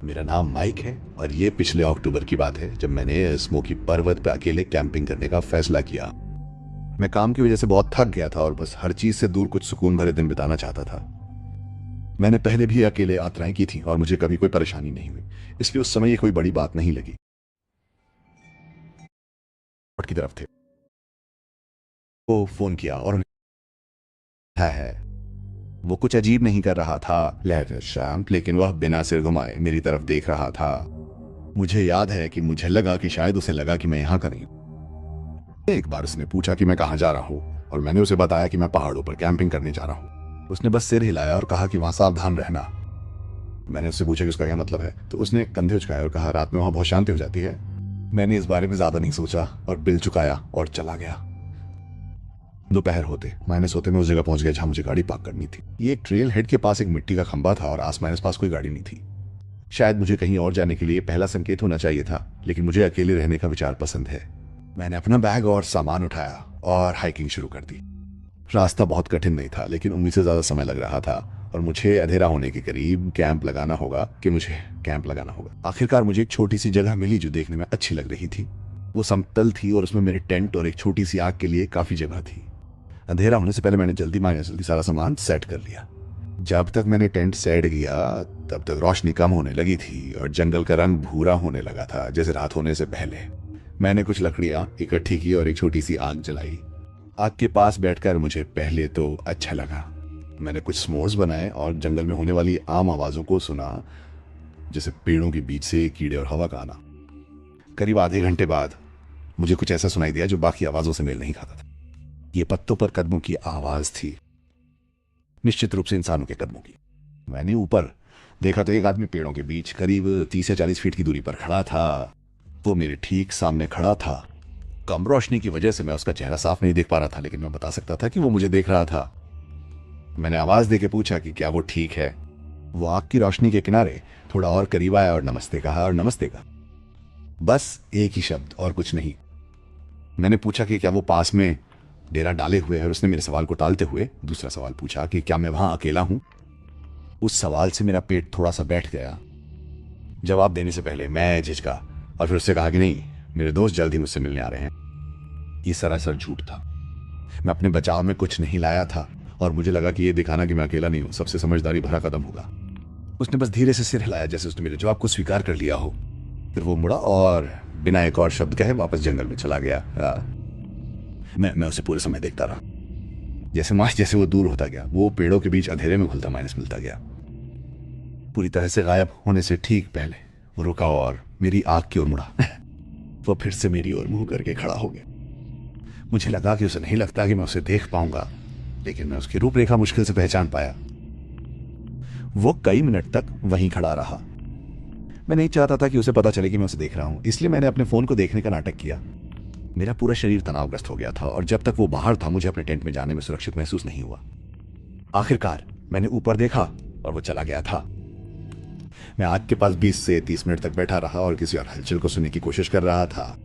मेरा नाम माइक है और ये पिछले अक्टूबर की बात है जब मैंने स्मोकी पर्वत पे अकेले कैंपिंग करने का फैसला किया। मैं काम की वजह से बहुत थक गया था और बस हर चीज से दूर कुछ सुकून भरे दिन बिताना चाहता था। मैंने पहले भी अकेले यात्राएं की थी और मुझे कभी कोई परेशानी नहीं हुई, इसलिए उस समय ये कोई बड़ी बात नहीं लगी। की तरफ थे वो फोन किया और है वो कुछ अजीब नहीं कर रहा था, लहर शांत, लेकिन वह बिना सिर घुमाए मेरी तरफ देख रहा था। मुझे याद है कि मुझे लगा कि शायद उसे लगा कि मैं यहाँ का नहीं हूं। एक बार उसने पूछा कि मैं कहाँ जा रहा हूँ और मैंने उसे बताया कि मैं पहाड़ों पर कैंपिंग करने जा रहा हूँ। उसने बस सिर हिलाया और कहा कि वहां सावधान रहना। मैंने उससे पूछा कि उसका क्या मतलब है, तो उसने कंधे उचकाए और कहा रात में वहां बहुत शांति हो जाती है। मैंने इस बारे में ज्यादा नहीं सोचा और बिल चुकाया और चला गया। दोपहर होते मैं उस जगह पहुंच गया जहां मुझे गाड़ी पार्क करनी थी। ये एक ट्रेल हेड के पास एक मिट्टी का खंबा था और आस पास कोई गाड़ी नहीं थी। शायद मुझे कहीं और जाने के लिए पहला संकेत होना चाहिए था, लेकिन मुझे अकेले रहने का विचार पसंद है। मैंने अपना बैग और सामान उठाया और हाइकिंग शुरू कर दी। रास्ता बहुत कठिन नहीं था, लेकिन उम्मीद से ज्यादा समय लग रहा था और मुझे अंधेरा होने के करीब कैंप लगाना होगा। आखिरकार मुझे एक छोटी सी जगह मिली जो देखने में अच्छी लग रही थी। वो समतल थी और उसमें मेरे टेंट और एक छोटी सी आग के लिए काफी जगह थी। अंधेरा होने से पहले मैंने जल्दी सारा सामान सेट कर लिया। जब तक मैंने टेंट सेट किया तब तक रोशनी कम होने लगी थी और जंगल का रंग भूरा होने लगा था, जैसे रात होने से पहले। मैंने कुछ लकड़ियां इकट्ठी की और एक छोटी सी आग जलाई। आग के पास बैठकर मुझे पहले तो अच्छा लगा। मैंने कुछ स्मोर्स बनाए और जंगल में होने वाली आम आवाजों को सुना, जैसे पेड़ों के बीच से कीड़े और हवा का आना। करीब आधे घंटे बाद मुझे कुछ ऐसा सुनाई दिया जो बाकी आवाजों से मेल नहीं खाता था। ये पत्तों पर कदमों की आवाज थी, निश्चित रूप से इंसानों के कदमों की। मैंने ऊपर देखा तो एक आदमी पेड़ों के बीच करीब 30 या 40 फीट की दूरी पर खड़ा था। वो मेरे ठीक सामने खड़ा था। कम रोशनी की वजह से मैं उसका चेहरा साफ नहीं देख पा रहा था, लेकिन मैं बता सकता था कि वो मुझे देख रहा था। मैंने आवाज देके पूछा कि क्या वो ठीक है। वो आग की रोशनी के किनारे थोड़ा और करीब आया और नमस्ते कहा और नमस्ते का बस एक ही शब्द और कुछ नहीं। मैंने पूछा कि क्या वो पास में डेरा डाले हुए है और उसने मेरे सवाल को टालते हुए दूसरा सवाल पूछा कि क्या मैं वहां अकेला हूं। उस सवाल से मेरा पेट थोड़ा सा बैठ गया। जवाब देने से पहले मैं झिझका और फिर उससे कहा कि नहीं, मेरे दोस्त जल्द ही मुझसे मिलने आ रहे हैं। ये सरासर झूठ था। मैं अपने बचाव में कुछ नहीं लाया था और मुझे लगा कि ये दिखाना कि मैं अकेला नहीं हूं सबसे समझदारी भरा कदम होगा। उसने बस धीरे से सिर हिलाया, जैसे उसने मेरे जवाब को स्वीकार कर लिया हो। फिर वो मुड़ा और बिना एक और शब्द कहे वापस जंगल में चला गया। मैं उसे पूरे समय देखता रहा। जैसे वो दूर होता गया, वो पेड़ों के बीच अंधेरे में घुलता माइनस मिलता गया। पूरी तरह से गायब होने से ठीक पहले वो रुका और मेरी आंख की ओर मुड़ा। वो फिर से मेरी ओर मुंह करके खड़ा हो गया। मुझे लगा कि उसे नहीं लगता कि मैं उसे देख पाऊंगा, लेकिन मैं उसकी रूपरेखा मुश्किल से पहचान पाया। वो कई मिनट तक वहीं खड़ा रहा। मैं नहीं चाहता था कि उसे पता चले कि मैं उसे देख रहा हूं, इसलिए मैंने अपने फोन को देखने का नाटक किया। मेरा पूरा शरीर तनावग्रस्त हो गया था और जब तक वो बाहर था मुझे अपने टेंट में जाने में सुरक्षित महसूस नहीं हुआ। आखिरकार मैंने ऊपर देखा और वो चला गया था। मैं आग के पास 20 से 30 मिनट तक बैठा रहा और किसी और हलचल को सुनने की कोशिश कर रहा था।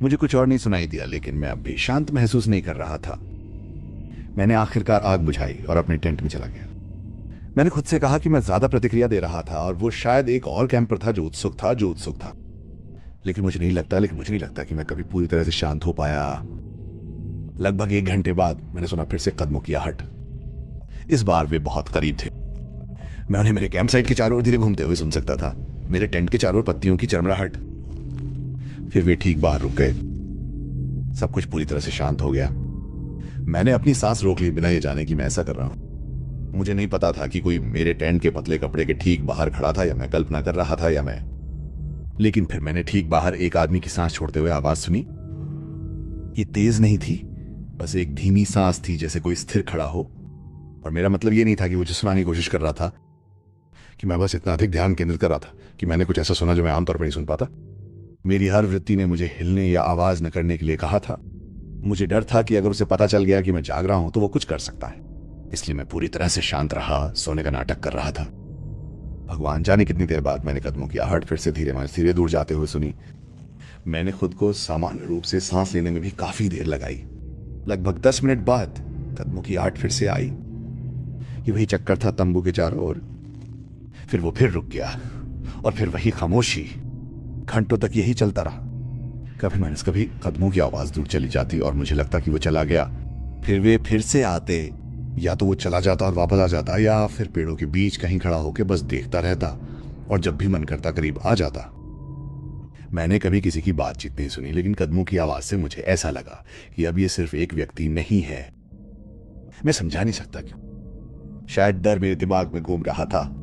मुझे कुछ और नहीं सुनाई दिया, लेकिन मैं अब भी शांत महसूस नहीं कर रहा था। मैंने आखिरकार आग बुझाई और अपने टेंट में चला गया। मैंने खुद से कहा कि मैं ज्यादा प्रतिक्रिया दे रहा था और वो शायद एक और कैंपर था जो उत्सुक था। लेकिन मुझे नहीं लगता कि मैं कभी पूरी तरह से शांत हो पाया। लगभग 1 घंटे बाद मैंने सुना फिर से कदमों की आहट। इस बार वे बहुत करीब थे। मैं उन्हें मेरे कैंप साइट के चारों ओर धीरे घूमते हुए सुन सकता था, मेरे टेंट के चारों ओर पत्तियों की चरमराहट। फिर वे ठीक बाहर रुक गए। सब कुछ पूरी तरह से शांत हो गया। मैंने अपनी सांस रोक ली बिना ये जाने कि मैं ऐसा कर रहा हूं। मुझे नहीं पता था कि कोई मेरे टेंट के पतले कपड़े के ठीक बाहर खड़ा था या मैं कल्पना कर रहा था या मैं। लेकिन फिर मैंने ठीक बाहर एक आदमी की सांस छोड़ते हुए आवाज सुनी। ये तेज नहीं थी, बस एक धीमी सांस थी, जैसे कोई स्थिर खड़ा हो। और मेरा मतलब ये नहीं था कि मुझे सुनाने की कोशिश कर रहा था, कि मैं बस इतना अधिक ध्यान केंद्रित कर रहा था कि मैंने कुछ ऐसा सुना जो मैं आमतौर पर नहीं सुन पाता। मेरी हर वृत्ति ने मुझे हिलने या आवाज न करने के लिए कहा था। मुझे डर था कि अगर उसे पता चल गया कि मैं जाग रहा हूं तो वो कुछ कर सकता है। इसलिए मैं पूरी तरह से शांत रहा, सोने का नाटक कर रहा था। भगवान जाने कितनी देर बाद मैंने कदमों की आहट फिर से धीरे दूर जाते हुए सुनी। मैंने खुद को सामान्य रूप से सांस लेने में भी काफी देर लगाई। लगभग 10 मिनट बाद कदमों की आहट फिर से आई। ये वही चक्कर था तंबू के चारों ओर। फिर वो फिर रुक गया और फिर वही खामोशी। घंटों तक यही चलता रहा। कभी माइनस कभी कदमों की आवाज दूर चली जाती और मुझे लगता कि वो चला गया। फिर वे फिर से आते, या तो वो चला जाता और वापस आ जाता, या फिर पेड़ों के बीच कहीं खड़ा होकर बस देखता रहता और जब भी मन करता करीब आ जाता। मैंने कभी किसी की बातचीत नहीं सुनी, लेकिन कदमों की आवाज से मुझे ऐसा लगा कि अब ये सिर्फ एक व्यक्ति नहीं है। मैं समझा नहीं सकता क्यों। शायद डर मेरे दिमाग में घूम रहा था।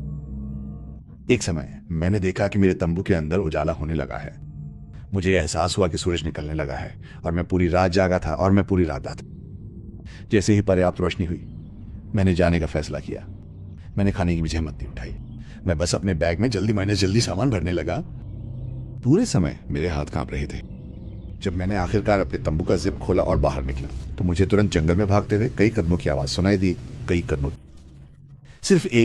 एक समय मैंने देखा कि मेरे तंबू के अंदर उजाला होने लगा है। मुझे एहसास हुआ कि सूरज निकलने लगा है और मैं पूरी रात जागा था और मैं पूरी रात था। जैसे ही पर्याप्त रोशनी हुई, मैंने जाने का फैसला किया। मैंने खाने की भी जहमत नहीं उठाई। मैं बस अपने बैग में जल्दी सामान भरने लगा। पूरे समय मेरे हाथ कांप रहे थे। जब मैंने आखिरकार अपने तंबू का जिप खोला और बाहर निकला, तो मुझे तुरंत जंगल में भागते हुए कई कदमों की आवाज सुनाई दी। कई कदमों, सिर्फ एक